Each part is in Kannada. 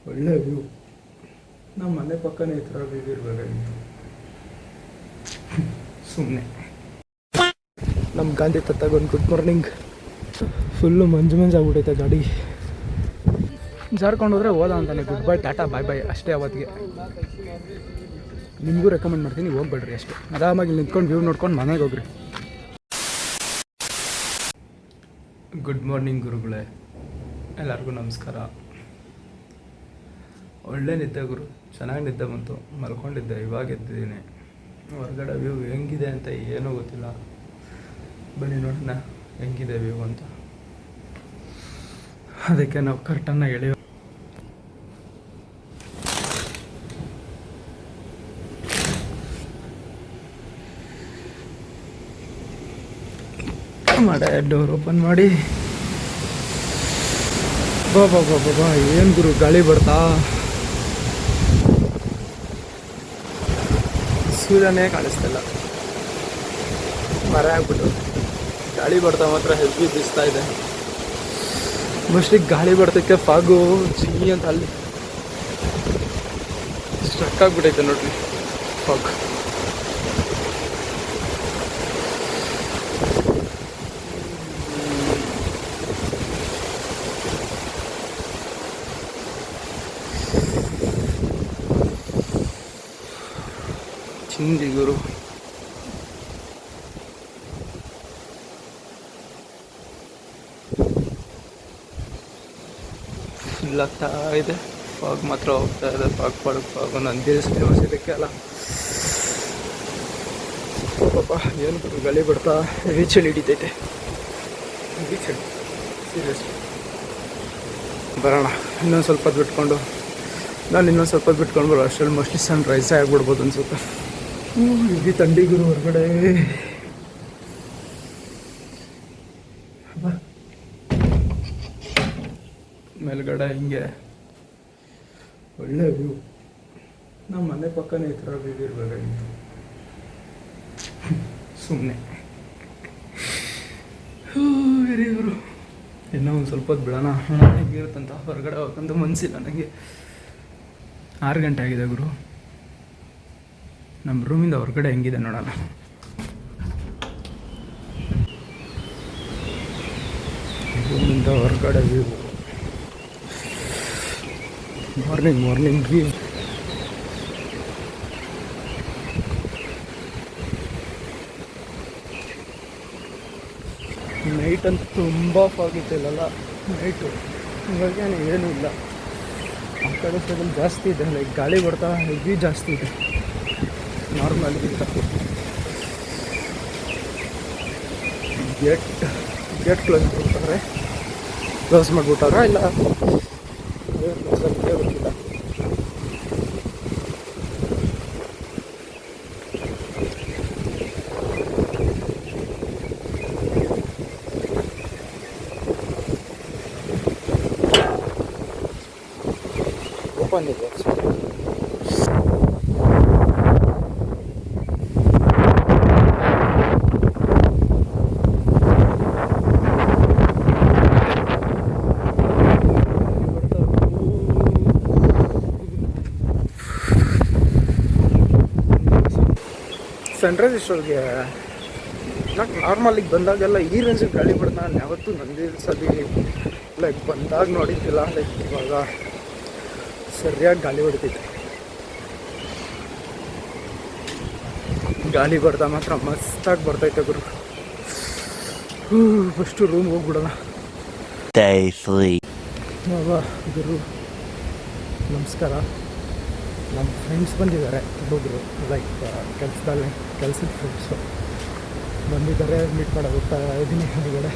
ಒಳ್ಳೆ ವ್ಯೂ. ನಮ್ಮ ಮನೆ ಪಕ್ಕನೇ ಈ ಥರ ವ್ಯೂ ಇರಬೇಕಾಗಿತ್ತು. ಸುಮ್ಮನೆ ನಮ್ಮ ಗಾಂಧಿ ತತ್ತಾಗೊಂದು ಗುಡ್ ಮಾರ್ನಿಂಗ್. ಫುಲ್ಲು ಮಂಜಾಗ್ಬಿಟ್ಟೈತೆ ಗಾಡಿ. ಜಾರ್ಕೊಂಡು ಹೋದ್ರೆ ಹೋದ ಅಂತಾನೆ ಗುಡ್ ಬೈ ಟಾಟಾ ಬಾಯ್ ಬಾಯ್ ಅಷ್ಟೇ ಅವತ್ತಿಗೆ. ನಿಮಗೂ ರೆಕಮೆಂಡ್ ಮಾಡ್ತೀನಿ, ಹೋಗ್ಬೇಡ್ರಿ ಅಷ್ಟೇ. ಆರಾಮಾಗಿ ನಿಂತ್ಕೊಂಡು ವ್ಯೂ ನೋಡ್ಕೊಂಡು ಮನೆಗೆ ಹೋಗ್ರಿ. ಗುಡ್ ಮಾರ್ನಿಂಗ್ ಗುರುಗಳೇ, ಎಲ್ಲರಿಗೂ ನಮಸ್ಕಾರ. ಒಳ್ಳೆ ನಿದ್ದೆ ಗುರು, ಚೆನ್ನಾಗಿ ನಿದ್ದೆ ಬಂತು. ಮಲ್ಕೊಂಡಿದ್ದೆ, ಇವಾಗ ಎದ್ದಿದ್ದೀನಿ. ಹೊರಗಡೆ ವ್ಯೂ ಹೆಂಗಿದೆ ಅಂತ ಏನೂ ಗೊತ್ತಿಲ್ಲ. ಬನ್ನಿ ನೋಡೋಣ ಹೆಂಗಿದೆ ವ್ಯೂ ಅಂತ. ಅದಕ್ಕೆ ನಾವು ಕರ್ಟನ್ನ ಎಳೆಯೋ ಮಾಡೆ ಡೋರ್ ಓಪನ್ ಮಾಡಿ. ಬಾ ಏನು ಗುರು ಗಾಳಿ ಬರ್ತಾ, ಸೂರ್ಯನೇ ಕಾಣಿಸ್ತಿಲ್ಲ, ಮರ ಆಗ್ಬಿಟ್ಟು. ಗಾಳಿ ಬರ್ತಾ ಮಾತ್ರ ಹೆವಿ ಬಿಸ್ತಾ ಇದೆ. ಮೋಸ್ಟ್ಲಿ ಗಾಳಿ ಬರ್ತಕ್ಕೆ ಫಾಗು ಜಿಮ್ಮಿ ಅಂತ ಅಲ್ಲಿ ಸ್ಟ್ರಕ್ ಆಗ್ಬಿಟ್ಟೈತೆ ನೋಡ್ರಿ ಫಾಗ್. ಚಿಂದಿ ಗುರು. ಫುಲ್ ಆಗ್ತಾ ಇದೆ. ಫಾಗ್ ಮಾತ್ರ ಹೋಗ್ತಾ ಇದೆ. ಫಾಗ್ ಒಂದೊಂದು ದಿವಸ ಫೇಮಸ್ ಇದಕ್ಕೆ ಅಲ್ಲ. ಪಾಪ ಏನು ಗುರು ಗಾಳಿ ಬರ್ತಾ ಹೆವಿ ಚಳಿ ಹಿಡಿತೈತೆ. ಹೆವಿ ಚಳಿ ಸೀರಿಯಸ್. ಬರೋಣ ಇನ್ನೊಂದು ಸ್ವಲ್ಪ ಹೊತ್ತು ಬಿಟ್ಕೊಂಡು. ನಾನು ಇನ್ನೊಂದು ಸ್ವಲ್ಪ ಹೊತ್ತು ಬಿಟ್ಕೊಂಡು ಬರೋ ಅಷ್ಟರಲ್ಲಿ ಮೋಸ್ಟ್ಲಿ ಸನ್ ರೈಸೇ ಆಗ್ಬಿಡ್ಬೋದು ಅನ್ಸುತ್ತೆ. ಹೆವಿ ಥಂಡಿ ಗುರು ಹೊರಗಡೆ. ಮೇಲ್ಗಡೆ ಹಿಂಗೆ ಒಳ್ಳೆ ವ್ಯೂ. ನಮ್ಮ ಮನೆ ಪಕ್ಕನೇ ಈ ಥರ ವ್ಯೂ ಇರಬೇಕಾಗಿತ್ತು. ಸುಮ್ಮನೆ ಇವರು ಇನ್ನೂ ಒಂದು ಸ್ವಲ್ಪ ಹೊತ್ತು ಬಿಡೋಣ ಹೇಗಿರುತ್ತಂತ. ಹೊರಗಡೆ ಹೋಗಂತ ಮನಸ್ಸಿಲ್ಲ ನನಗೆ. 6 ಗಂಟೆ ಆಗಿದೆ ಗುರು. ನಮ್ಮ ರೂಮಿಂದ ಹೊರಗಡೆ ಹೆಂಗಿದೆ ನೋಡೋಣ. ರೂಮಿಂದ ಹೊರಗಡೆ ವ್ಯೂ. Morning view. ನೈಟ್ ಅಂತೂ ತುಂಬ ಫಾಗಿತ್ತು ಇಲ್ಲಲ್ಲ ನೈಟು. ಇವಾಗ ಏನೂ ಇಲ್ಲ. ಆ ಕಡೆ ಸೈಡಲ್ಲಿ ಜಾಸ್ತಿ ಇದೆ, ಲೈಕ್ ಗಾಳಿ ಬರ್ತಾ ಹೆವಿ ಜಾಸ್ತಿ ಇದೆ ನಾರ್ಮಲ್ಗಿಂತ. ಗೇಟ್ ಕ್ಲೋಸ್ ಮಾಡಿಬಿಟ್ಟಾರ ಇಲ್ಲ ಗೊತ್ತಿಲ್ಲ. ಓಪನ್ ಇದೆ. ಸನ್ರೈಸ್ ಇಷ್ಟೊಳಗೆ ನಾರ್ಮಲಿಗೆ ಬಂದಾಗೆಲ್ಲ ಈ ರೇಂಜಿಗೆ ಗಾಳಿ ಬಿಡ್ತಾ ನಾನು ಯಾವತ್ತೂ ನಂದಿಲ್ಸಲ್ಲಿ ಲೈಕ್ ಬಂದಾಗ ನೋಡಿದ್ದಿಲ್ಲ. ಲೈಕ್ ಇವಾಗ ಸರಿಯಾಗಿ ಗಾಳಿ ಹೊಡಿತೈತೆ. ಗಾಳಿ ಬರ್ತಾ ಮಾತ್ರ ಮಸ್ತಾಗಿ ಬರ್ತೈತೆ ಗುರು. ಫಸ್ಟು ರೂಮ್ ಹೋಗ್ಬಿಡೋಣ. ಗುರು ನಮಸ್ಕಾರ. ನಮ್ಮ ಫ್ರೆಂಡ್ಸ್ ಬಂದಿದ್ದಾರೆ ಹುಡುಗರು, ಲೈಕ್ ಕೆಲಸದ ಫ್ರೆಂಡ್ಸು ಬಂದಿದ್ದಾರೆ. ಮೀಟ್ ಮಾಡೋಕೆ ಹೋಗ್ತಾ ಇದ್ದೀನಿ ಹೊರಗಡೆ.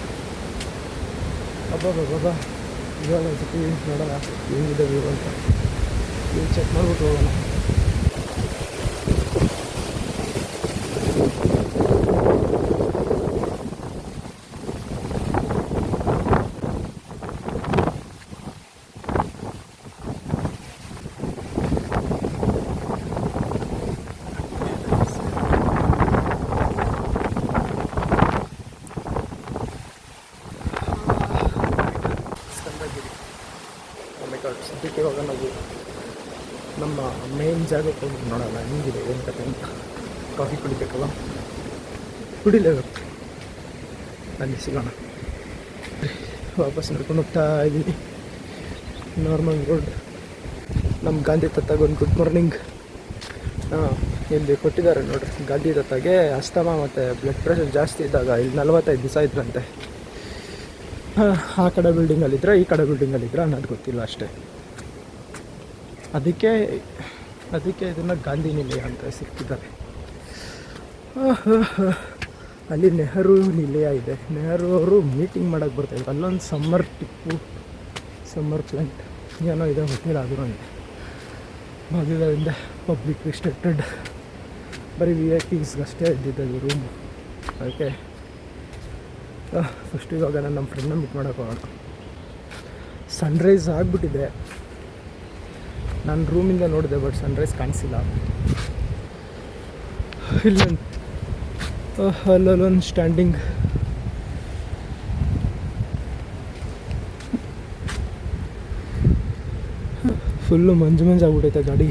ಬಾಬಾ ಇವಾಗ ಜೊತೆ ನೋಡೋಣ ಹೆಂಗಿದೆ ವ್ಯೂ ಅಂತ. ವ್ಯೂ ಚೆಕ್ ಮಾಡಿಬಿಟ್ಟು ಹೋಗೋಣ. ಸದ್ಯಕ್ಕೆ ಇವಾಗ ನಾವು ನಮ್ಮ ಮೇನ್ ಜಾಗಕ್ಕೆ ಹೋಗಿ ನೋಡೋಣ ಹೆಂಗಿದೆ ಏನು ಕತೆ ಅಂತ. ಕಾಫಿ ಕುಡಿಬೇಕಲ್ಲ, ಕುಡಿಲೇಬೇಕು. ಅಲ್ಲಿ ಸಿಗೋಣ. ವಾಪಸ್ ನಡ್ಕೊಂಡು ಹೋಗ್ತಾ ಇದ್ದೀನಿ. Normal road. ನಮ್ಮ ಗಾಂಧಿ ತತ್ತಾಗ ಒಂದು ಗುಡ್ ಮಾರ್ನಿಂಗ್ ಇಲ್ಲಿ ಕೊಟ್ಟಿದ್ದಾರೆ ನೋಡ್ರಿ. ಗಾಂಧಿ ತತ್ತಾಗೆ ಅಸ್ತಮ ಮತ್ತು ಬ್ಲಡ್ ಪ್ರೆಷರ್ ಜಾಸ್ತಿ ಇದ್ದಾಗ ಇಲ್ಲಿ 45 ದಿವಸ ಇದ್ರಂತೆ. ಆ ಕಡೆ ಬಿಲ್ಡಿಂಗಲ್ಲಿದ್ದರೆ ಈ ಕಡೆ ಬಿಲ್ಡಿಂಗಲ್ಲಿದ್ದರೆ ಅನ್ನೋದು ಗೊತ್ತಿಲ್ಲ ಅಷ್ಟೇ. ಅದಕ್ಕೆ ಇದನ್ನು ಗಾಂಧಿ ನಿಲಯ ಅಂತ ಸಿಕ್ಕಿದ್ದಾರೆ. ಅಲ್ಲಿ ನೆಹರು ನಿಲಯ ಇದೆ. ನೆಹರು ಅವರು ಮೀಟಿಂಗ್ ಮಾಡೋಕ್ಕೆ ಬರ್ತಾಯಿದ್ರು. ಅಲ್ಲೊಂದು ಸಮ್ಮರ್ ಪ್ಲಾಂಟ್ ಏನೋ ಇದೆ, ಗೊತ್ತಿಲ್ಲ. ಅದು ನನಗೆ ಮಧ್ಯದಿಂದ ಪಬ್ಲಿಕ್ ರಿಸ್ಟ್ರಿಕ್ಟೆಡ್, ಬರೀ VIP ಅಷ್ಟೇ ಇದ್ದಿದ್ದು ರೂಮ್. ಅದಕ್ಕೆ ಫಸ್ಟ್ ಇವಾಗ ನಾನು ನಮ್ಮ ಫ್ರೆಂಡ್ನ ಮೀಟ್ ಮಾಡೋಕೆ ಹೋಗೋಣ. ಸನ್ರೈಸ್ ಆಗಿಬಿಟ್ಟಿದೆ. ನಾನು ರೂಮಿಂದ ನೋಡಿದೆ, ಬಟ್ ಸನ್ರೈಸ್ ಕಾಣಿಸಿಲ್ಲ. ಅಲ್ಲೊಂದು ಸ್ಟ್ಯಾಂಡಿಂಗ್. ಫುಲ್ಲು ಮಂಜು ಆಗ್ಬಿಟ್ಟೈತೆ ಗಾಡಿ.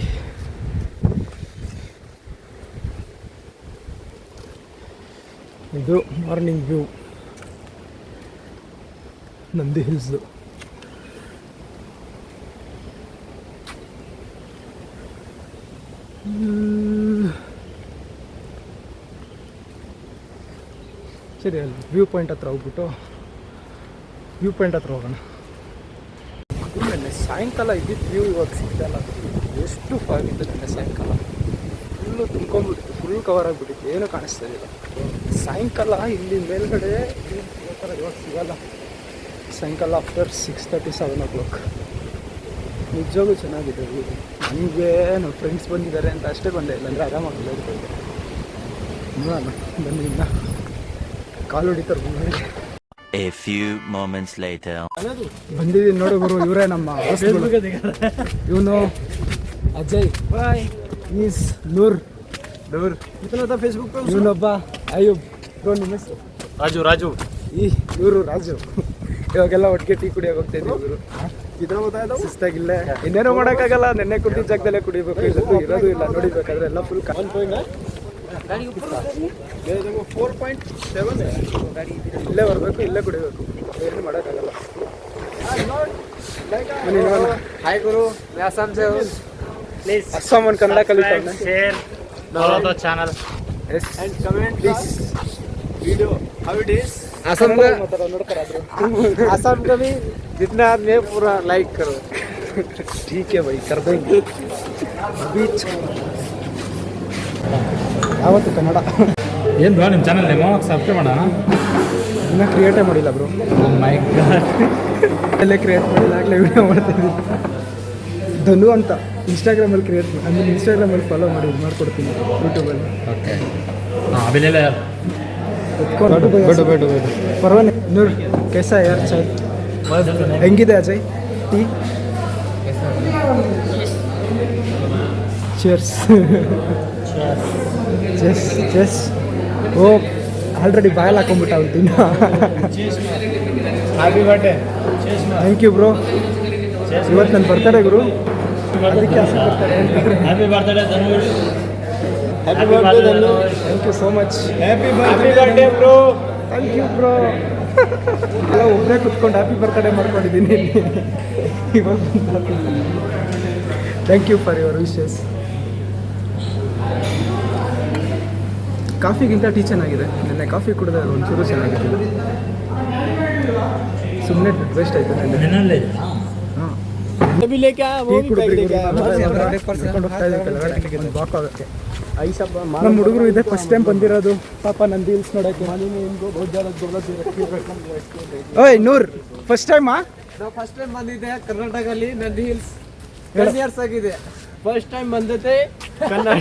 ಇದು ಮಾರ್ನಿಂಗ್ ವ್ಯೂ ನಂದಿ ಹಿಲ್ಸ್ದು. ಸರಿ, ಅಲ್ಲಿ ವ್ಯೂ ಪಾಯಿಂಟ್ ಹತ್ರ ಹೋಗ್ಬಿಟ್ಟು ಹೋಗೋಣ. ನೆನ್ನೆ ಸಾಯಂಕಾಲ ಇದ್ದಿದ್ದು ವ್ಯೂ ಇವಾಗ ಸಿಗ್ತಲ್ಲ. ಎಷ್ಟು ಫಾಗಿತ್ತು ನೆನ್ನೆ ಸಾಯಂಕಾಲ. ಫುಲ್ಲು ತುಂಬ್ಕೊಂಡ್ಬಿಟ್ಟಿತ್ತು, ಫುಲ್ ಕವರ್ ಆಗಿಬಿಟ್ಟಿತ್ತು, ಏನೂ ಕಾಣಿಸ್ತಾ ಇರಲಿಲ್ಲ. ಸಾಯಂಕಾಲ ಇಲ್ಲಿ ಮೇಲ್ಗಡೆ ಇವಾಗ ಸಿಗಲ್ಲ. ಸಾಯಂಕಾಲ ಆಫ್ಟರ್ 6:30, 7 o'clock ನಿಜವಾಗೂ ಚೆನ್ನಾಗಿದೆ ವ್ಯೂ. ನನಗೆ ನಮ್ಮ ಫ್ರೆಂಡ್ಸ್ ಬಂದಿದ್ದಾರೆ ಅಂತ ಅಷ್ಟೇ ಬಂದೆ, ಇಲ್ಲಾಂದರೆ ಆರಾಮಾಗಿ ಹೇಳ್ತಿದ್ದೆ. ನೋಡೋಣ ಬನ್ನಿ, ಇನ್ನು ಕಾಲು ಹೊಡಿತಾರೆ ಬಂದು. A few moments later. ಬಂದಿದ್ದೀನಿ ನೋಡಿ ಗುರು, ಇವರೇ ನಮ್ಮ ಇವನು ಅಜಯ್, ಈಸ್ ನೂರ್ ಫೇಸ್ಬುಕ್. ಇವನೊಬ್ಬ ಅಯ್ಯೂಬ್. ನಿಮ್ಮ ಹೆಸರು? ರಾಜು. ಇವರು ರಾಜು. ಇವಾಗೆಲ್ಲ ಒಟ್ಟಿಗೆ ಟೀ ಕುಡಿಯೋಕೆ ಹೋಗ್ತಾ ಇದ್ದೀವಿ ಗುರು. ಸುಸ್ತಾಗಿಲ್ಲ, ಇನ್ನೇನೋ ಮಾಡೋಕ್ಕಾಗಲ್ಲ. ನೆನ್ನೆ ಕುಡಿದ ಜಾಗದಲ್ಲೇ ಕುಡಿಬೇಕು, ಇರೋದು ಇಲ್ಲ. ನೋಡಿಬೇಕಾದ್ರೆ ಎಲ್ಲ ಫುಲ್ 4.7 ಇಲ್ಲೇ ಬರಬೇಕು, ಇಲ್ಲೇ ಕುಡಿಬೇಕು, ಏನು ಮಾಡೋಕ್ಕಾಗಲ್ಲ. ಹಾಯ್ ಗುರು, ಅಸ್ಸಾಂ ಒಂದು ಕನ್ನಡ ಕಲಿತಾನೆ. Channel and comment please video how it is. Assam का भी जितना आदमी है पूरा लाइक करो. ठीक है भाई, कर देंगे. बीच ಯಾವತ್ತು ಕನ್ನಡ ಏನು ಬ್ರೋ ನಿಮ್ಮ ಚಾನಲ್ ನೇಮು ಸಬ್ಸ್ಕ್ರೈಬ್ ಮಾಡೋಣ. ಇನ್ನೂ ಕ್ರಿಯೇಟೇ ಮಾಡಿಲ್ಲ ಬ್ರೋ. ಮೈ ಗಾಡ್, ಅಲ್ಲೇ ಕ್ರಿಯೇಟ್ ಮಾಡಿಲ್ಲ, ಆಗಲೇ ವಿಡಿಯೋ ಮಾಡ್ತಾಯಿದ್ದೀನಿ. ಧನು ಅಂತ ಇನ್ಸ್ಟಾಗ್ರಾಮಲ್ಲಿ ಕ್ರಿಯೇಟ್ ಮಾಡಿ, ಅಂದರೆ ಇನ್ಸ್ಟಾಗ್ರಾಮಲ್ಲಿ ಫಾಲೋ ಮಾಡಿ ಮಾಡ್ಕೊಡ್ತೀನಿ ಯೂಟ್ಯೂಬಲ್ಲಿ. ಓಕೆ. ಹಾಂ ಅಭಿಲೆಲ್ಲ ಬೇಡ ಪರವಾನೆ. ನೂರ್ कैसा है यार चाय? ಹೆಂಗಿದೆ ಅಜಯ್ ಟೀ? ಚಿಯರ್ಸ್. ಚೆಸ್. ಓ ಆಲ್ರೆಡಿ ಬಾಯಲ್ಲಿ ಹಾಕೊಂಡ್ಬಿಟ್ಟ ಅವ್ರು. Happy birthday. Thank you bro. ಇವತ್ತು ನನ್ನ ಬರ್ತಡೇ ಗುರು, ಅದಕ್ಕೆ happy birthday Dhanush. Happy birthday Dhanush. Thank you so much. Happy birthday bro. Thank you bro. ಎಲ್ಲ ಒಬ್ಬರೇ ಕುತ್ಕೊಂಡು ಹ್ಯಾಪಿ ಬರ್ತಡೇ ಮಾಡ್ಕೊಂಡಿದ್ದೀನಿ ಇವಾಗ. Thank you for your wishes. ಕಾಫಿಗಿಂತ ಟೀ ಚೆನ್ನಾಗಿದೆ. ನೆನ್ನೆ ಕಾಫಿ ಕುಡಿದ್ರೆ ಒಂಚೂರು ಚೆನ್ನಾಗಿದೆ. ಸುಮ್ಮನೆ ವೇಸ್ಟ್ ಆಯಿತು ನೆನ್ನೆ. ಹಾಂ, ಟೀ ಕುಡಿದ್ರೆ ವಾಕ್ ಆಗುತ್ತೆ. ನಮ್ಮ ಹುಡುಗರು ಇದೆ ಫಸ್ಟ್ ಟೈಮ್ ಬಂದಿರೋದು ಪಾಪ ನಂದಿ ಹಿಲ್ಸ್ ನೋಡೋಕ್ಕೆ. ಓಯ್ ನೂರ್, ಫಸ್ಟ್ ಟೈಮಾ? ನಾವು ಫಸ್ಟ್ ಟೈಮ್ ಬಂದಿದ್ದೆ ಕರ್ನಾಟಕದಲ್ಲಿ ನಂದಿ ಹಿಲ್ಸ್. 10 years ಆಗಿದೆ. ಫಸ್ಟ್ ಟೈಮ್ ಬಂದೈತೆ ನಂದಿ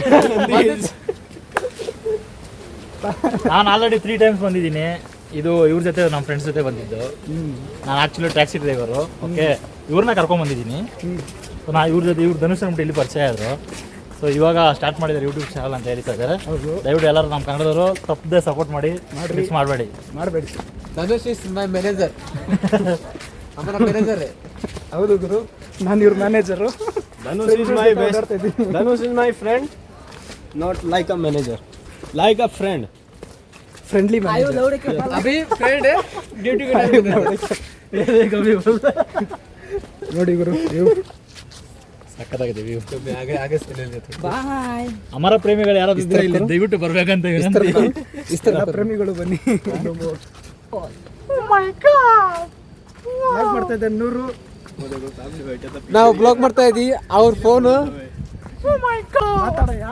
ಹಿಲ್ಸ್. ನಾನು ಆಲ್ರೆಡಿ 3 times ಬಂದಿದ್ದೀನಿ. ಇದು ಇವ್ರ ಜೊತೆ ನಮ್ಮ ಫ್ರೆಂಡ್ಸ್ ಜೊತೆ ಬಂದಿದ್ದು. ನಾನು ಆ್ಯಕ್ಚುಲಿ ಟ್ಯಾಕ್ಸಿ ಡ್ರೈವರು. ಓಕೆ, ಇವ್ರನ್ನ ಕರ್ಕೊಂಡ್ಬಂದಿದ್ದೀನಿ. ಸೊ ನಾ ಇವ್ರ ಜೊತೆ ಧನುಷ್ ಅಂದ್ಬಿಟ್ಟು ಇಲ್ಲಿ ಪರಿಚಯ ಆದರು. ಸೊ ಇವಾಗ ಸ್ಟಾರ್ಟ್ ಮಾಡಿದ್ದಾರೆ ಯೂಟ್ಯೂಬ್ ಚಾನಲ್ ಅಂತ ಹೇಳ್ತಾ ಇದ್ದಾರೆ. ದಯವಿಟ್ಟು ಎಲ್ಲರೂ ನಮ್ಮ ಕನ್ನಡದವರು ತಪ್ಪದೆ ಸಪೋರ್ಟ್ ಮಾಡಿ, ಮಿಸ್ ಮಾಡಬೇಡಿ. Dhanush is my manager. ಅವರ ಮ್ಯಾನೇಜರ್. ಹೌದು ಗುರು. ನಾನು ಇವ್ರ manager. Dhanush is my best. Dhanush is my friend, not like a manager, like a friend. Friendly manager. अभी friend है, duty के time ನೋಡಿ ಗುರು ವ್ಯೂ ಸಕ್ಕತ್ತಾಗಿದೆ ವ್ಯೂ. आगे से ले लेते. ಬಾಯ್. ಅಮರ ಪ್ರೇಮಿಗಳು ಯಾರಾದ್ರೂ ಇದ್ರೆ ಇಲ್ಲಿ ದಯವಿಟ್ಟು ಬರ್ಬೇಕಂತ ಎಲ್ಲ ಪ್ರೇಮಿಗಳು ಬನ್ನಿ. ಯಾಕೆ ಮಾಡ್ತಾ ಇದ್ದೆ 100 ನಾವು ಬ್ಲಾಗ್ ಮಾಡ್ತಾ ಇದೀವಿ. ಅವ್ರ ಫೋನ್ ಮಾತಾಡಯ್ಯ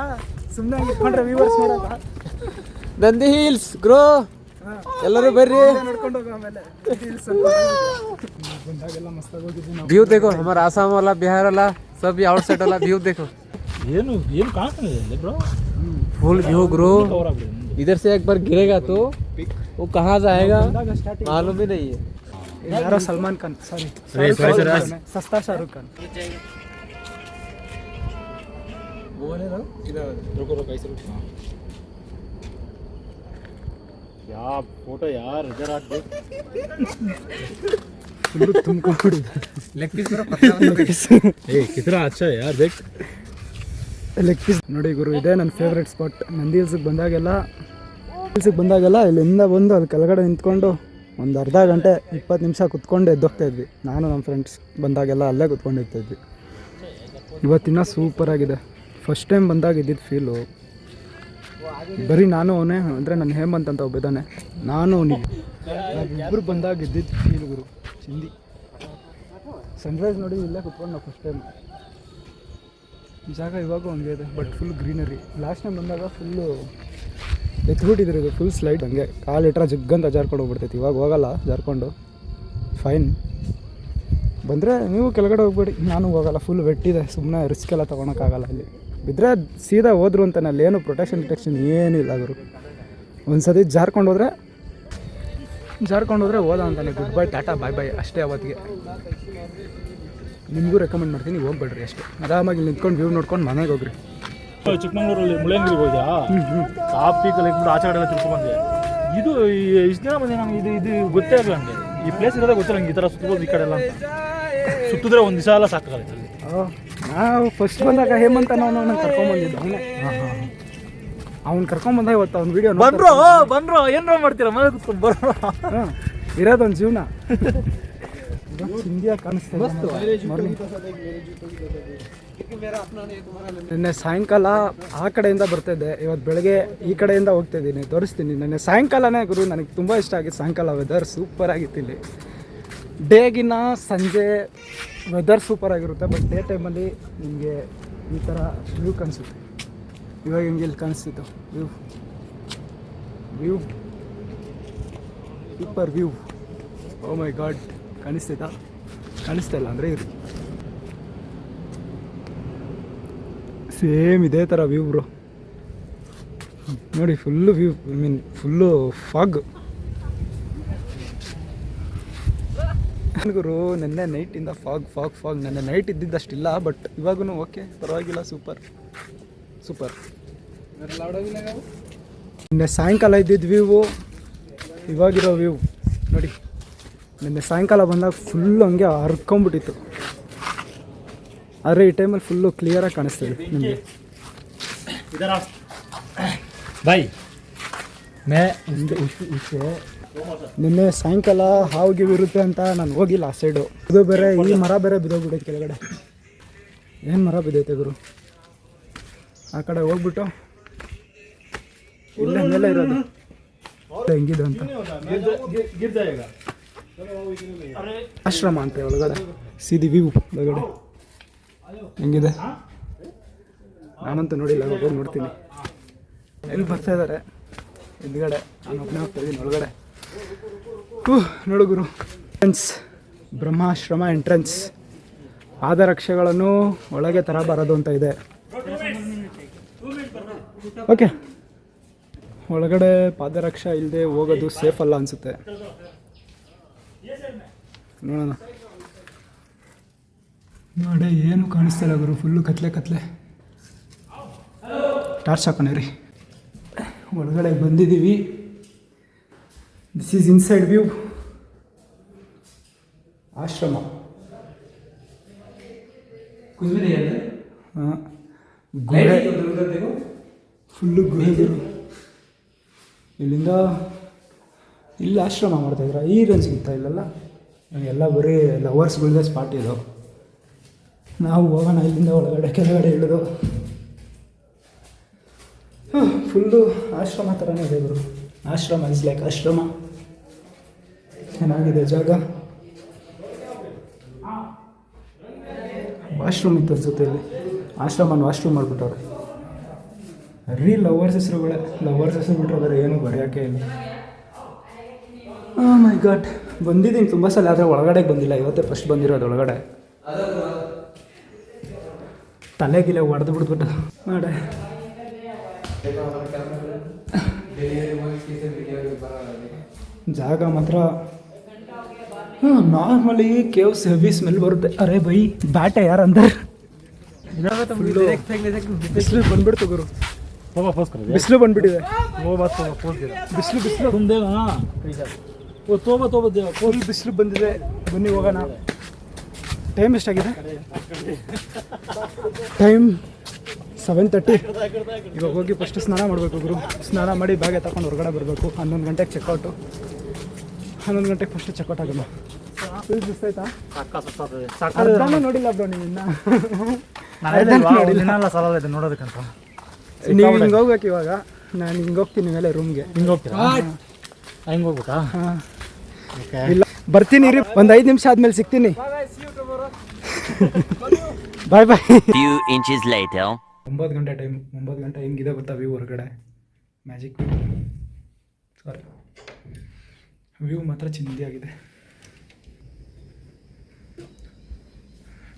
ಸುಮ್ಮನೆ ಇಟ್ಕೊಂಡ್ರೆ ವ್ಯೂವರ್ಸ್ ನೋಡಲ್ಲ. ನಂದಿ ಹಿಲ್ಸ್ ಗ್ರೋ, ಎಲ್ಲರೂ ಬರ್ರಿ. ನೋಡ್ಕೊಂಡು ಹೋಗೋ ಆಮೇಲೆ ಬಂದಾಗೆಲ್ಲ ಮಸ್ತಾಗಿ ಹೋಗಿದ್ವಿ ನಾವು. व्यू देखो, हमारा आसाम वाला, बिहार वाला, सब आउटसाइड वाला व्यू देखो. ಏನು ಕಾಣ್ತಾನೆ ಬ್ರೋ, फुल व्यू ग्रो. ಕವರ್ ಆಗ್ಬಿಡಿ. इधर से एक बार गिरेगा तो वो कहाँ जाएगा मालूम ही नहीं है. ಯಾರೋ ಸಲ್ಮಾನ್ ಖಾನ್, ಸಾರಿ ಸಸ್ತಾ ಶಾರುಖ್ ಖಾನ್. ಯಾ ಫೋಟೋ ಯಾರ್ ಇದಾರ ಫುಲ್ಲು ತುಂಬಿಕೊಂಡಿದೆ. ಲೆಗ್ ಪೀಸ್ ಕಿತ್ರಾ ಅಚ್ಚಾ ಯಾರ್ ದೇಖ್. ಲೆಗ್ ಪೀಸ್ ನೋಡಿ ಗುರು, ಇದೇ ನನ್ನ ಫೇವ್ರೆಟ್ ಸ್ಪಾಟ್. ನಂದಿ ಹಿಲ್ಸಿಗೆ ಬಂದಾಗೆಲ್ಲ ಇಲ್ಲಿಂದ ಬಂದು ಅಲ್ಲಿ ಕೆಳಗಡೆ ನಿಂತ್ಕೊಂಡು ಒಂದು ಅರ್ಧ ಗಂಟೆ 20 ನಿಮಿಷ ಕುತ್ಕೊಂಡು ಎದ್ದೋಗ್ತಾ ಇದ್ವಿ. ನಾನು ನಮ್ಮ ಫ್ರೆಂಡ್ಸ್ ಬಂದಾಗೆಲ್ಲ ಅಲ್ಲೇ ಕುತ್ಕೊಂಡು ಇರ್ತಾಯಿದ್ವಿ. ಇವತ್ತಿನ ಸೂಪರಾಗಿದೆ. ಫಸ್ಟ್ ಟೈಮ್ ಬಂದಾಗ ಇದ್ದಿದ್ದು ಫೀಲು ಬರೀ ನಾನು ಅವನೇ ಅಂದರೆ ನನ್ನ ಹೇಮಂತ್ ಅಂತ ಒಬ್ಬಿದ್ದಾನೆ, ನಾನು ಇಬ್ಬರು ಬಂದಾಗ ಇದ್ದಿದ್ದು ಫೀಲ್ ಗುರು. ಚಿಂದಿ ಸನ್ರೈಸ್ ನೋಡಿ ಇಲ್ಲೇ ಕುತ್ಕೊಂಡು ನಾವು ಫಸ್ಟ್ ಟೈಮ್. ಈ ಜಾಗ ಇವಾಗೂ ಹಂಗೆ ಇದೆ, but full greenery. Last time ಬಂದಾಗ ಫುಲ್ಲು ಎತ್ಬಿಟ್ಟಿದ್ರು, ಇದು ಫುಲ್ ಸ್ಲೈಡ್. ಹಂಗೆ ಕಾಲಿಟ್ರೆ ಜಗ್ಗಂತ ಜಾರ್ಕೊಂಡು ಹೋಗ್ಬಿಡ್ತೈತಿ. ಇವಾಗ ಹೋಗಲ್ಲ ಜಾರ್ಕೊಂಡು, ಫೈನ್. ಬಂದರೆ ನೀವು ಕೆಳಗಡೆ ಹೋಗ್ಬೇಡಿ, ನಾನು ಹೋಗಲ್ಲ, ಫುಲ್ ವೆಟ್ಟಿದೆ. ಸುಮ್ಮನೆ ರಿಸ್ಕ್ ಎಲ್ಲ ತೊಗೊಳಕ್ಕಾಗಲ್ಲ. ಇಲ್ಲಿ ಬಿದ್ದರೆ ಸೀದಾ ಹೋದ್ರು ಅಂತಾನೆ, ಅಲ್ಲಿ ಏನು ಪ್ರೊಟೆಕ್ಷನ್ ಏನಿಲ್ಲ ಗುರು. ಒಂದು ಸತಿ ಜಾರ್ಕೊಂಡು ಹೋದ್ರೆ ಹೋದ ಅಂತಾನೆ, ಗುಡ್ ಬೈ ಟಾಟಾ ಬಾಯ್ ಬಾಯ್ ಅಷ್ಟೇ ಅವತ್ತಿಗೆ. ನಿಮಗೂ ರೆಕಮೆಂಡ್ ಮಾಡ್ತೀನಿ, ಹೋಗ್ಬೇಡ್ರಿ ಅಷ್ಟೇ. ಆರಾಮಾಗಿ ಇಲ್ಲಿ ನಿಂತ್ಕೊಂಡು ವ್ಯೂ ನೋಡ್ಕೊಂಡು ಮನೆಗೆ ಹೋಗ್ರಿ. ಚಿಕ್ಕಮಂಗ್ಳೂರಲ್ಲಿ ಮುಳ್ಳಯ್ಯನಗಿರಿಗೆ ಹೋಯ್ತಾ, ಕಾಫಿ ಕಲಿಕ್ಬಿಟ್ಟು ಆಚೆ ಕಡೆ ಎಲ್ಲ ತಿಳ್ಕೊಂಡು ಬಂದೆ. ಇದು ಇಷ್ಟು ದಿನ ಬಂದೆ ನನಗೆ ಇದು ಗೊತ್ತೇ ಆಗಲ್ಲ ನನಗೆ. ಈ ಪ್ಲೇಸ್ ಇರೋದೇ ಗೊತ್ತಿಲ್ಲ ನಂಗೆ. ಈ ಥರ ಸುತ್ತಬೋದು ಈ ಕಡೆ ಎಲ್ಲ ಸುತ್ತಿದ್ರೆ ಒಂದು ದಿವಸ ಎಲ್ಲ ಸಾಕಾಗತ್ತೆ. ನಾವು ಫಸ್ಟ್ ಬಂದಾಗ ಹೇಮಂತ ನಾನು ಕರ್ಕೊಂಬಂದಿದ್ದು ಅವನೇ. ಅವ್ನು ಕರ್ಕೊಂಬಂದ ಇವತ್ತು ಅವ್ನ ವೀಡಿಯೋ ಬಂದ್ರು ಏನ್ರ ಮಾಡ್ತೀರಾ ಮನೆ ಕುತ್ಕೊಂಡು ಬರ್ರೋ. ಇರೋದೊಂದು ಜೀವನ. ಹಿಂದಿಯಾಗಿ ಕಾಣಿಸ್ತದೆ. ನಿನ್ನೆ ಸಾಯಂಕಾಲ ಆ ಕಡೆಯಿಂದ ಬರ್ತಾಯಿದ್ದೆ, ಇವತ್ತು ಬೆಳಗ್ಗೆ ಈ ಕಡೆಯಿಂದ ಹೋಗ್ತಾಯಿದ್ದೀನಿ. ತೋರಿಸ್ತೀನಿ. ನಿನ್ನೆ ಸಾಯಂಕಾಲನೇ ಗುರು ನನಗೆ ತುಂಬ ಇಷ್ಟ ಆಗಿತ್ತು. ಸಾಯಂಕಾಲ ವೆದರ್ ಸೂಪರಾಗಿತ್ತು ಇಲ್ಲಿ. ಡೇಗಿನ ಸಂಜೆ ವೆದರ್ ಸೂಪರಾಗಿರುತ್ತೆ, ಬಟ್ ಡೇ ಟೈಮಲ್ಲಿ ನಿಮಗೆ ಈ ಥರ ವ್ಯೂ ಕಾಣಿಸುತ್ತೆ. ಇವಾಗ ಹಿಂಗೆ ಇಲ್ಲಿ ಕಾಣಿಸ್ತಿತ್ತು view super view. Oh my god, ಕಾಣಿಸ್ತಾ ಇಲ್ಲ ಅಂದರೆ ಇರು. ಸೇಮ್ ಇದೇ ಥರ ವ್ಯೂ ಬ್ರೋ. ನೋಡಿ full view, I mean full fog. ಗುರು ನೆನ್ನೆ ನೈಟಿಂದ ಫಾಗ್. ನೆನ್ನೆ ನೈಟ್ ಇದ್ದಿದ್ದಷ್ಟಿಲ್ಲ, ಬಟ್ ಇವಾಗೂ ಓಕೆ, ಪರವಾಗಿಲ್ಲ. ಸೂಪರ್. ನಿನ್ನೆ ಸಾಯಂಕಾಲ ಇದ್ದಿದ್ದು ವ್ಯೂ, ಇವಾಗಿರೋ ವ್ಯೂ ನೋಡಿ. ನಿನ್ನೆ ಸಾಯಂಕಾಲ ಬಂದಾಗ ಫುಲ್ಲು ಹಂಗೆ ಹರ್ಕೊಂಬಿಟ್ಟಿತ್ತು, ಆದರೆ ಈ ಟೈಮಲ್ಲಿ ಫುಲ್ಲು ಕ್ಲಿಯರಾಗಿ ಕಾಣಿಸ್ತಿದೆ ನಿಮಗೆ. ಬಾಯ್ ನಿನ್ನೆ ಸಾಯಂಕಾಲ ಹಾವಿಗೆ ಇರುತ್ತೆ ಅಂತ ನಾನು ಹೋಗಿಲ್ಲ ಆ ಸೈಡು. ಇದು ಬೇರೆ, ಈ ಮರ ಬೇರೆ ಬಿದ್ದೋಗ್ಬಿಟ್ಟೈತೆ ಕೆಳಗಡೆ. ಏನು ಮರ ಬಿದ್ದೈತೆ ಗುರು. ಆ ಕಡೆ ಹೋಗ್ಬಿಟ್ಟು ಇಲ್ಲ ಮೇಲೆ ಇರೋದು ಹೆಂಗಿದೆ ಅಂತ. ಆಶ್ರಮ ಅಂತ ಒಳಗಡೆ ಸೀದಿ ವ್ಯೂ ಒಳಗಡೆ ಹೆಂಗಿದೆ ನಾನಂತೂ ನೋಡಿಲ್ಲ, ಹೋಗಿ ನೋಡ್ತೀನಿ. ಎಲ್ಲಿ ಬರ್ತಾ ಇದ್ದಾರೆ ಹಿಂದ್ಗಡೆ, ನಾನು ಒಬ್ಬನೇ ಹೋಗ್ತಾ ಇದ್ದೀನಿ ಒಳಗಡೆ. ನೋಡು ಗುರು, ಎಂಟ್ರೆನ್ಸ್ ಬ್ರಹ್ಮಾಶ್ರಮ ಎಂಟ್ರೆನ್ಸ್. ಪಾದರಕ್ಷೆಗಳನ್ನು ಒಳಗೆ ತರಬಾರದು ಅಂತ ಇದೆ. ಓಕೆ, ಒಳಗಡೆ ಪಾದರಕ್ಷೆ ಇಲ್ಲದೆ ಹೋಗೋದು ಸೇಫ್ ಅಲ್ಲ ಅನಿಸುತ್ತೆ. ನೋಡೋಣ. ನೋಡಿ ಏನು ಕಾಣಿಸ್ತಿಲ್ಲ ಗುರು, ಫುಲ್ಲು ಕತ್ಲೆ. ಟಾರ್ಚ್ ಹಾಕೊಂಡಿರಿ. ಒಳಗಡೆ ಬಂದಿದ್ದೀವಿ. This is inside view. ಆಶ್ರಮ ಹಾಂ ಗುಹೆ ಫುಲ್ಲು ಗುಹೆ ಗುರು. ಇಲ್ಲಿಂದ ಇಲ್ಲಿ ಆಶ್ರಮ ಮಾಡ್ತಾಯಿದ್ರ ಈ ರೇಂಜ್ಗಿಂತ ಇಲ್ಲಲ್ಲ, ಎಲ್ಲ ಬರೀ ಲವರ್ಸ್ಗಳದೇ ಸ್ಪಾಟ್ ಇದು. ನಾವು ಹೋಗೋಣ ಇಲ್ಲಿಂದ ಒಳಗಡೆ ಕೆಳಗಡೆ ಇಳಿದು. ಫುಲ್ಲು ಆಶ್ರಮ ಥರನೇ ಇದೆ ಗುರು. ಆಶ್ರಮ ಇಸ್ ಲೈಕ್ ಆಶ್ರಮ. ಚೆನ್ನಾಗಿದೆ ಜಾಗ. ವಾಶ್ರೂಮ್ ಇತ್ತು ಅನ್ಸುತ್ತೆ ಇಲ್ಲಿ. ಆಶ್ರಮನ ವಾಶ್ರೂಮ್ ಮಾಡಿಬಿಟ್ಟವ್ರೆ. ಲವರ್ಸ್ ಹೆಸರುಗಳೇ. ಲವರ್ಸ್ ಹೆಸರು ಬಿಟ್ಟರೆ ಬೇರೆ ಏನೂ ಬರೆಯೋಕ್ಕೆ ಇಲ್ಲ. ಮೈ ಗಾಡ್, ಬಂದಿದ್ದೀನಿ ತುಂಬ ಸಲ, ಆದರೆ ಒಳಗಡೆಗೆ ಬಂದಿಲ್ಲ. ಇವತ್ತೇ ಫಸ್ಟ್ ಬಂದಿರೋದು ಒಳಗಡೆ. ತಲೆಗಿಲೆ ಹೊಡೆದು ಬಿಡ್ಬಿಟ್ಟು ಮಾಡೆ. ಜಾಗ ಮಾತ್ರ ನಾರ್ಮಲಿ ಕೇವ್ಸ್ ಹೆವಿ ಸ್ಮೆಲ್ ಬರುತ್ತೆ. ಅರೆ ಬೈ ಬ್ಯಾಟೆ ಯಾರಂದ್ರೆ ಬಿಸಿಲು ಬಂದ್ಬಿಡ್ತು ಗುರು. ಬಿಸಿಲು ಬಂದ್ಬಿಟ್ಟಿದೆ. ಬಿಸಿಲು ಬಿಸಿಲು ಫುಲ್ ಬಿಸಿಲು ಬಂದಿದೆ. ಬನ್ನಿ ಹೋಗೋಣ. ಟೈಮ್ ಎಷ್ಟಾಗಿದೆ? ಟೈಮ್ 7:30. ಇವಾಗ ಹೋಗಿ ಫಸ್ಟ್ ಸ್ನಾನ ಮಾಡಬೇಕು ಗುರು. ಸ್ನಾನ ಮಾಡಿ ಬ್ಯಾಗೆ ತಗೊಂಡು ಹೊರಗಡೆ ಬರಬೇಕು. 11 ಗಂಟೆಗೆ ಚೆಕ್ಔಟು. 11 ಗಂಟೆಗೆ ಫಸ್ಟ್ ಚೆಕ್ಔಟ್ ಆಗೋಣ. ಫುಲ್ ಮಿಸ್ ಆಯ್ತಾ? ಅರ್ಧನೂ ನೋಡಿಲ್ಲ ಬ್ರೋ ನೀವು ಇನ್ನ. ನೋಡೋದಕ್ಕಂತ ನೀವು ಹಿಂಗೆ ಹೋಗ್ಬೇಕು ಇವಾಗ. ನಾನು ಹಿಂಗೆ ಹೋಗ್ತೀನಿ ಮೇಲೆ ರೂಮ್ಗೆ. ಹಿಂಗೆ ಹೋಗ್ತೀರಾ? ಹಿಂಗೆ ಹೋಗ್ಬೇಕಾ? ಹಾಂ ಇಲ್ಲ ಬರ್ತೀನಿ ರೀ. ಒಂದು 5 ನಿಮಿಷ ಆದ್ಮೇಲೆ ಸಿಗ್ತೀನಿ. ಬಾಯ್ ಬಾಯ್. Few inches later. 9 ಗಂಟೆ ಟೈಮ್. 9 ಗಂಟೆ ಹಿಂಗಿದೆ ಗೊತ್ತಾ ವ್ಯೂ ಹೊರಗಡೆ. ಮ್ಯಾಜಿಕ್ ಸಾರಿ, ವ್ಯೂ ಮಾತ್ರ ಚಿಂದಿಯಾಗಿದೆ.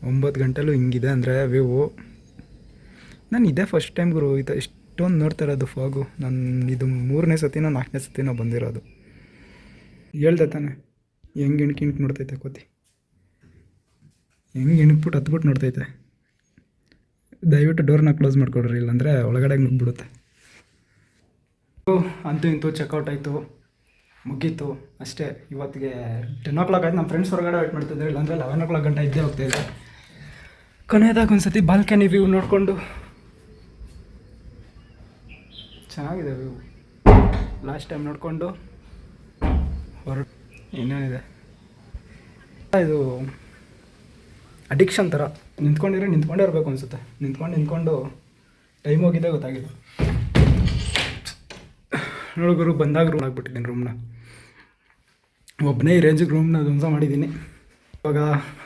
9 ಗಂಟೆಲೂ ಹಿಂಗಿದೆ ಅಂದರೆ ವ್ಯೂ. ನಾನು ಇದೇ ಫಸ್ಟ್ ಟೈಮ್ ಗುರು ಇಷ್ಟೊಂದು ನೋಡ್ತಾ ಇರೋದು ಫಾಗು. ನಾನು ಇದು 3ನೇ ಸತಿನೋ 4ನೇ ಸತಿನೋ ಬಂದಿರೋದು. ಹೇಳ್ದೆ ತಾನೆ ಹೆಂಗೆ ಇಣ್ಕಿ ನೋಡ್ತೈತೆ ಕೋತಿ. ಹೆಂಗೆ ಇಣ್ಬಿಟ್ಟು ಹತ್ಬಿಟ್ಟು ನೋಡ್ತೈತೆ. ದಯವಿಟ್ಟು ಡೋರ್ನ ಕ್ಲೋಸ್ ಮಾಡಿಕೊಡ್ರಿ, ಇಲ್ಲಾಂದರೆ ಒಳಗಡೆ ನುಗ್ಬಿಡುತ್ತೆ. ಅಂತೂ ಇಂತೂ ಚೆಕ್ಔಟ್ ಆಯಿತು, ಮುಗೀತು ಅಷ್ಟೇ. ಇವತ್ತಿಗೆ 10 o'clock ಆಯ್ತು. ನಮ್ಮ ಫ್ರೆಂಡ್ಸ್ ಹೊರಗಡೆ ವೇಟ್ ಮಾಡ್ತಿದ್ದಾರೆ, ಇಲ್ಲಾಂದರೆ 11 o'clock ಗಂಟೆ ಇದ್ದೇ ಹೋಗ್ತಾಯಿದ್ದೆ. ಕೊನೆಯದಾಗ ಒಂದು ಸತಿ ಬಾಲ್ಕನಿ ವ್ಯೂ ನೋಡಿಕೊಂಡು. ಚೆನ್ನಾಗಿದೆ ವ್ಯೂ. ಲಾಸ್ಟ್ ಟೈಮ್ ನೋಡಿಕೊಂಡು ಇನ್ನೇನಿದೆ, ಇದು ಅಡಿಕ್ಷನ್ ಥರ. ನಿಂತ್ಕೊಂಡೇ ಇರಬೇಕು ಅನಿಸುತ್ತೆ. ನಿಂತ್ಕೊಂಡು ಟೈಮ್ ಹೋಗಿದ್ದೆ ಗೊತ್ತಾಗಿಲ್ಲ. ನೋಡುಗರು ಬಂದಾಗ ರೂಮ್ ಆಗಿಬಿಟ್ಟಿದ್ದೀನಿ. ರೂಮ್ನ ಒಬ್ಬನೇ ಈ ರೇಂಜಿಗೆ ರೂಮ್ನ ಧ್ವಂಸ ಮಾಡಿದ್ದೀನಿ. ಇವಾಗ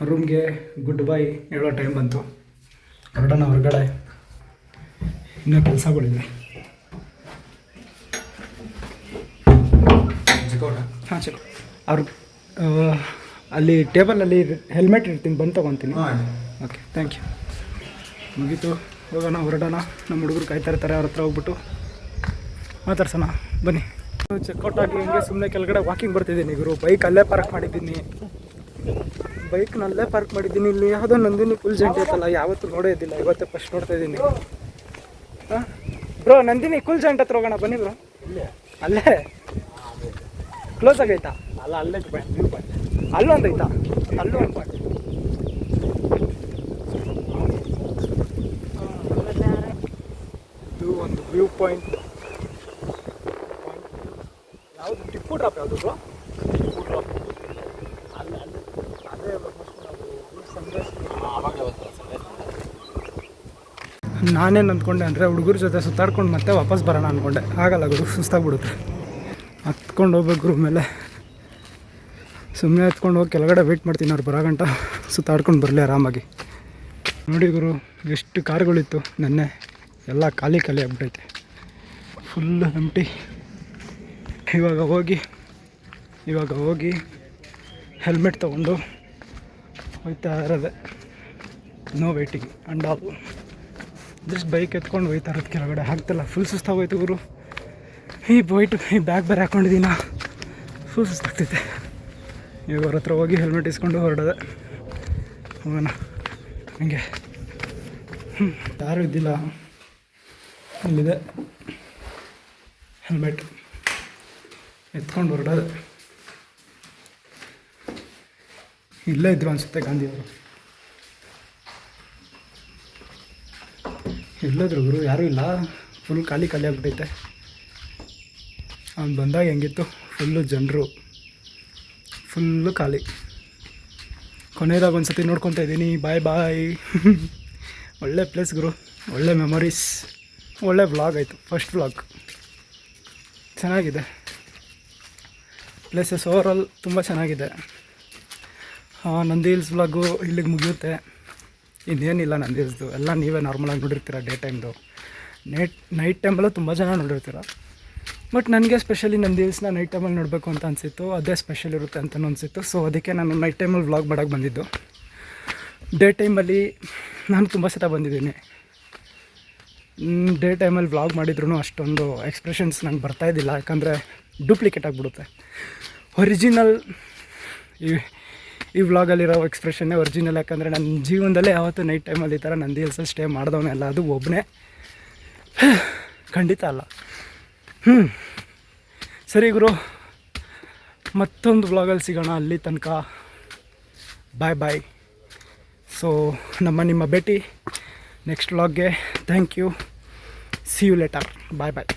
ರೂಮ್ಗೆ ಗುಡ್ ಬೈ ಹೇಳೋ ಟೈಮ್ ಬಂತು. ಹೊರಡೋಣ ಹೊರಗಡೆ. ಇನ್ನೂ ಕೆಲಸಗಳಿವೆ. ಹಾಂ ಚಲೋ. ಅವ್ರು ಅಲ್ಲಿ ಟೇಬಲಲ್ಲಿ ಹೆಲ್ಮೆಟ್ ಇರ್ತೀನಿ, ಬಂದು ತೊಗೊತೀನಿ. Okay thank you. ಮುಗೀತು, ಹೋಗೋಣ ಹೊರಡೋಣ. ನಮ್ಮ ಹುಡುಗರು ಕಾಯ್ತಾ ಇರ್ತಾರೆ, ಅವ್ರ ಹತ್ರ ಹೋಗ್ಬಿಟ್ಟು ಮಾತಾಡ್ಸೋಣ ಬನ್ನಿ. ಚೆಕ್ಔಟ್ ಆಗಿ ಹಿಂಗೆ ಸುಮ್ಮನೆ ಕೆಳಗಡೆ ವಾಕಿಂಗ್ ಬರ್ತಿದ್ದೀನಿ ಗುರು. ಬೈಕ್ ಅಲ್ಲೇ ಪಾರ್ಕ್ ಮಾಡಿದ್ದೀನಿ. ಇಲ್ಲಿ ಯಾವುದೋ ನಂದಿನಿ ಫುಲ್ ಜಂಟಿ ಐತಲ್ಲ, ಯಾವತ್ತೂ ನೋಡೇ ಇದ್ದಿಲ್ಲ. ಇವತ್ತೇ ಫಸ್ಟ್ ನೋಡ್ತಾ ಇದ್ದೀನಿ. ಹಾಂ ಬ್ರೋ, ನಂದಿನಿ ಫುಲ್ ಜಂಟ್ ಹತ್ರ ಹೋಗೋಣ ಬನ್ನಿ ಬ್ರೋ. ಅಲ್ಲೇ ಕ್ಲೋಸ್ ಆಗೈತಾ? ಅಲ್ಲೇ ಅಲ್ಲೂ ಒಂದೈತಾ? ಅಲ್ಲೂ ಒಂದು ಪಾಯಿಂಟ್. ಇದು ಒಂದು ವ್ಯೂ ಪಾಯಿಂಟ್. ಯಾವುದು ಟಿಪ್ಪು ಡ್ರಾಪ್? ಯಾವುದು ಬ್ರೋ? ನಾನೇನು ಅಂದ್ಕೊಂಡೆ ಅಂದರೆ ಹುಡುಗರ ಜೊತೆ ಸುತ್ತಾಡ್ಕೊಂಡು ಮತ್ತೆ ವಾಪಸ್ ಬರೋಣ ಅಂದ್ಕೊಂಡೆ. ಆಗಲ್ಲ ಗುರು, ಸುಸ್ತಾಗ್ಬಿಡುತ್ತೆ. ಹತ್ಕೊಂಡು ಹೋಗ್ಬೇಕು ರೂಮ್ ಮೇಲೆ. ಸುಮ್ಮನೆ ಹತ್ಕೊಂಡು ಹೋಗಿ ಕೆಳಗಡೆ ವೆಯ್ಟ್ ಮಾಡ್ತೀನಿ ಅವ್ರು ಬರೋ ಗಂಟ, ಸುತ್ತಾಡ್ಕೊಂಡು ಬರಲಿ ಆರಾಮಾಗಿ. ನೋಡಿ ಗುರು, ಎಷ್ಟು ಕಾರ್ಗಳಿತ್ತು ನೆನ್ನೆ, ಎಲ್ಲ ಖಾಲಿ ಆಗ್ಬಿಟ್ಟೈತೆ. Full empty. ಇವಾಗ ಹೋಗಿ ಹೆಲ್ಮೆಟ್ ತೊಗೊಂಡು ಹೋಯ್ತಾ ಇರೋದೆ. No waiting and all. Just bike ಎತ್ಕೊಂಡು ಹೋಯ್ತಾ ಇರೋದು ಕೆಳಗಡೆ. ಆಗ್ತಿಲ್ಲ, ಫುಲ್ ಸುಸ್ತಾಗೋಯ್ತು ಗುರು. ಈ ಬ್ಯಾಗ್ ಬೇರೆ ಹಾಕ್ಕೊಂಡಿದ್ದೀನ, ಫುಲ್ ಸುಸ್ತಾಗ್ತೈತೆ. ಇವಾಗ ಅವ್ರ ಹತ್ರ ಹೋಗಿ ಹೆಲ್ಮೆಟ್ ಇಸ್ಕೊಂಡು ಹೊರಡೋದೆ. ಹೋಗೋಣ ಹಂಗೆ. ಯಾರೂ ಇದ್ದಿಲ್ಲ. ಇಲ್ಲಿದೆ ಹೆಲ್ಮೆಟ್, ಎತ್ಕೊಂಡು ಹೊರಡೋದೆ. ಇಲ್ಲೇ ಇದ್ರು ಅನಿಸುತ್ತೆ ಗಾಂಧಿಯವರು. ಎಲ್ಲೋದ್ರು ಗುರು ಯಾರೂ ಇಲ್ಲ, ಫುಲ್ ಖಾಲಿ ಖಾಲಿ ಆಗ್ಬಿಟ್ಟೈತೆ. ಅವ್ನು ಬಂದಾಗ ಹೆಂಗಿತ್ತು, ಫುಲ್ಲು ಜನರು, ಫುಲ್ಲು ಖಾಲಿ. ಕೊನೆಯದಾಗ ಒಂದು ಸತಿ ನೋಡ್ಕೊತಾ ಇದ್ದೀನಿ. ಬಾಯ್ ಬಾಯ್. ಒಳ್ಳೆ ಪ್ಲೇಸ್ ಗುರು, ಒಳ್ಳೆ ಮೆಮೊರೀಸ್, ಒಳ್ಳೆ ವ್ಲಾಗ್ ಆಯಿತು. ಫಸ್ಟ್ ವ್ಲಾಗ್ ಚೆನ್ನಾಗಿದೆ. ಪ್ಲೇಸಸ್ ಓವರಾಲ್ ತುಂಬ ಚೆನ್ನಾಗಿದೆ. ನಂದಿ ಹಿಲ್ಸ್ ವ್ಲಾಗು ಇಲ್ಲಿಗೆ ಮುಗಿಯುತ್ತೆ. ಇನ್ನೇನಿಲ್ಲ ನಂದಿ ಹಿಲ್ಸ್ದು, ಎಲ್ಲ ನೀವೇ ನಾರ್ಮಲಾಗಿ ನೋಡಿರ್ತೀರ. ಡೇ ಟೈಮ್ದು, ನೈಟ್ ಟೈಮಲ್ಲೂ ತುಂಬ ಜನ ನೋಡಿರ್ತೀರ. ಬಟ್ ನನಗೆ ಸ್ಪೆಷಲಿ ನಂದಿ ಹಿಲ್ಸ್ನ ನೈಟ್ ಟೈಮಲ್ಲಿ ನೋಡಬೇಕು ಅಂತ ಅನಿಸಿತ್ತು. ಅದೇ ಸ್ಪೆಷಲ್ ಇರುತ್ತೆ ಅಂತಲೂ ಅನಿಸಿತ್ತು. ಸೊ ಅದಕ್ಕೆ ನಾನು ನೈಟ್ ಟೈಮಲ್ಲಿ ವ್ಲಾಗ್ ಮಾಡೋಕ್ಕೆ ಬಂದಿದ್ದು. ಡೇ ಟೈಮಲ್ಲಿ ನಾನು ತುಂಬ ಸತ ಬಂದಿದ್ದೀನಿ. ಡೇ ಟೈಮಲ್ಲಿ ವ್ಲಾಗ್ ಮಾಡಿದ್ರೂ ಅಷ್ಟೊಂದು ಎಕ್ಸ್ಪ್ರೆಷನ್ಸ್ ನಂಗೆ ಬರ್ತಾಯಿದ್ದಿಲ್ಲ, ಯಾಕಂದರೆ ಡೂಪ್ಲಿಕೇಟ್ ಆಗಿಬಿಡುತ್ತೆ. ಒರಿಜಿನಲ್ ಈ ವ್ಲಾಗಲ್ಲಿರೋ ಎಕ್ಸ್ಪ್ರೆಷನ್ನೇ ಒರಿಜಿನಲ್. ಯಾಕಂದರೆ ನನ್ನ ಜೀವನದಲ್ಲೇ ಯಾವತ್ತೂ ನೈಟ್ ಟೈಮಲ್ಲಿ ಈ ಥರ ನಂದಿ ಹಿಲ್ಸಲ್ಲಿ ಸ್ಟೇ ಮಾಡಿದವನೆಲ್ಲ, ಅದು ಒಬ್ಬನೇ, ಖಂಡಿತ ಅಲ್ಲ. ಸರಿ ಗುರು, ಮತ್ತೊಂದು ವ್ಲಾಗಲ್ಲಿ ಸಿಗೋಣ. ಅಲ್ಲಿ ತನಕ ಬಾಯ್ ಬಾಯ್. ಸೊ ನಿಮ್ಮ ಭೇಟಿ ನೆಕ್ಸ್ಟ್ ವ್ಲಾಗ್ಗೆ. Thank you. See you later. Bye bye.